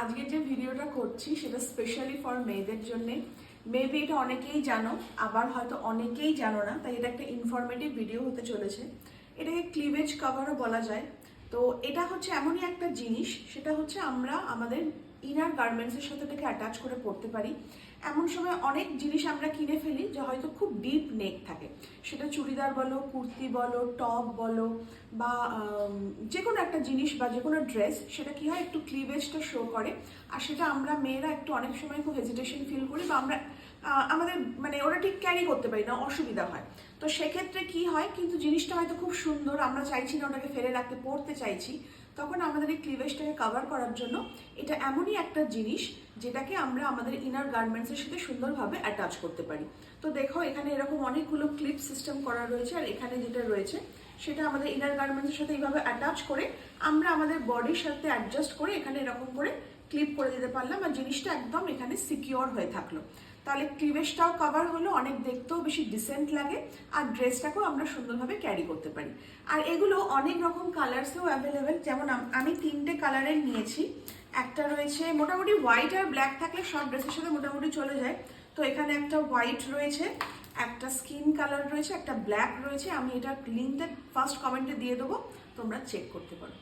আজকে যে ভিডিওটা করছি সেটা স্পেশালি ফর মেয়েদের জন্য। মেবি এটা অনেকেই জানো, আবার হয়তো অনেকেই জানো না, তাই এটা একটা ইনফরমেটিভ ভিডিও হতে চলেছে। এটাকে ক্লিভেজ কভারও বলা যায়। তো এটা হচ্ছে এমনই একটা জিনিস, সেটা হচ্ছে আমরা আমাদের ইনার গার্মেন্টসের সাথে এটাকে অ্যাটাচ করে পড়তে পারি। এমন সময় অনেক জিনিস আমরা কিনে ফেলি যা হয়তো খুব ডিপ নেক থাকে, সেটা চুড়িদার বলো, কুর্তি বলো, টপ বলো, বা যে কোনো একটা জিনিস বা যে কোনো ড্রেস, সেটা কি হয় একটু ক্লিভেজটা শো করে। আর সেটা আমরা মেয়েরা একটু অনেক সময় খুব হেজিটেশন ফিল করি, বা আমরা আমাদের মানে ওরা ঠিক ক্যারি করতে পারি না, অসুবিধা হয়। তো সেক্ষেত্রে কি হয়, কিন্তু জিনিসটা হয়তো খুব সুন্দর, আমরা চাইছি না ওটাকে ফেলে রাখতে, পড়তে চাইছি, তখন আমাদের এই ক্লিভেজটাকে কভার করার জন্য এটা এমনই একটা জিনিস যেটাকে আমরা আমাদের ইনার গার্মেন্টসের সাথে সুন্দরভাবে অ্যাটাচ করতে পারি। তো দেখো এখানে এরকম অনেকগুলো ক্লিপ সিস্টেম করা রয়েছে, আর এখানে যেটা রয়েছে সেটা আমাদের ইনার গার্মেন্টসের সাথে এইভাবে অ্যাটাচ করে আমরা আমাদের বডির সাথে অ্যাডজাস্ট করে এখানে এরকম করে ক্লিপ করে দিতে পারলাম, আর জিনিসটা একদম এখানে সিকিওর হয়ে থাকলো। তাহলে ক্লিভেজটাও কভার হলো, অনেক দেখতেও বেশি ডিসেন্ট লাগে, আর ড্রেসটাকেও আমরা সুন্দরভাবে ক্যারি করতে পারি। আর এগুলো অনেক রকম কালার্সেও অ্যাভেলেবেল, যেমন আমি 3টে কালারের নিয়েছি। একটা রয়েছে মোটামুটি হোয়াইট আর ব্ল্যাক থাকলে সব ড্রেসের সাথে মোটামুটি চলে যায়। তো এখানে একটা হোয়াইট রয়েছে, একটা স্কিন কালার রয়েছে, একটা ব্ল্যাক রয়েছে। আমি এটার লিঙ্কটা ফার্স্ট কমেন্টে দিয়ে দেবো, তোমরা চেক করতে পারো।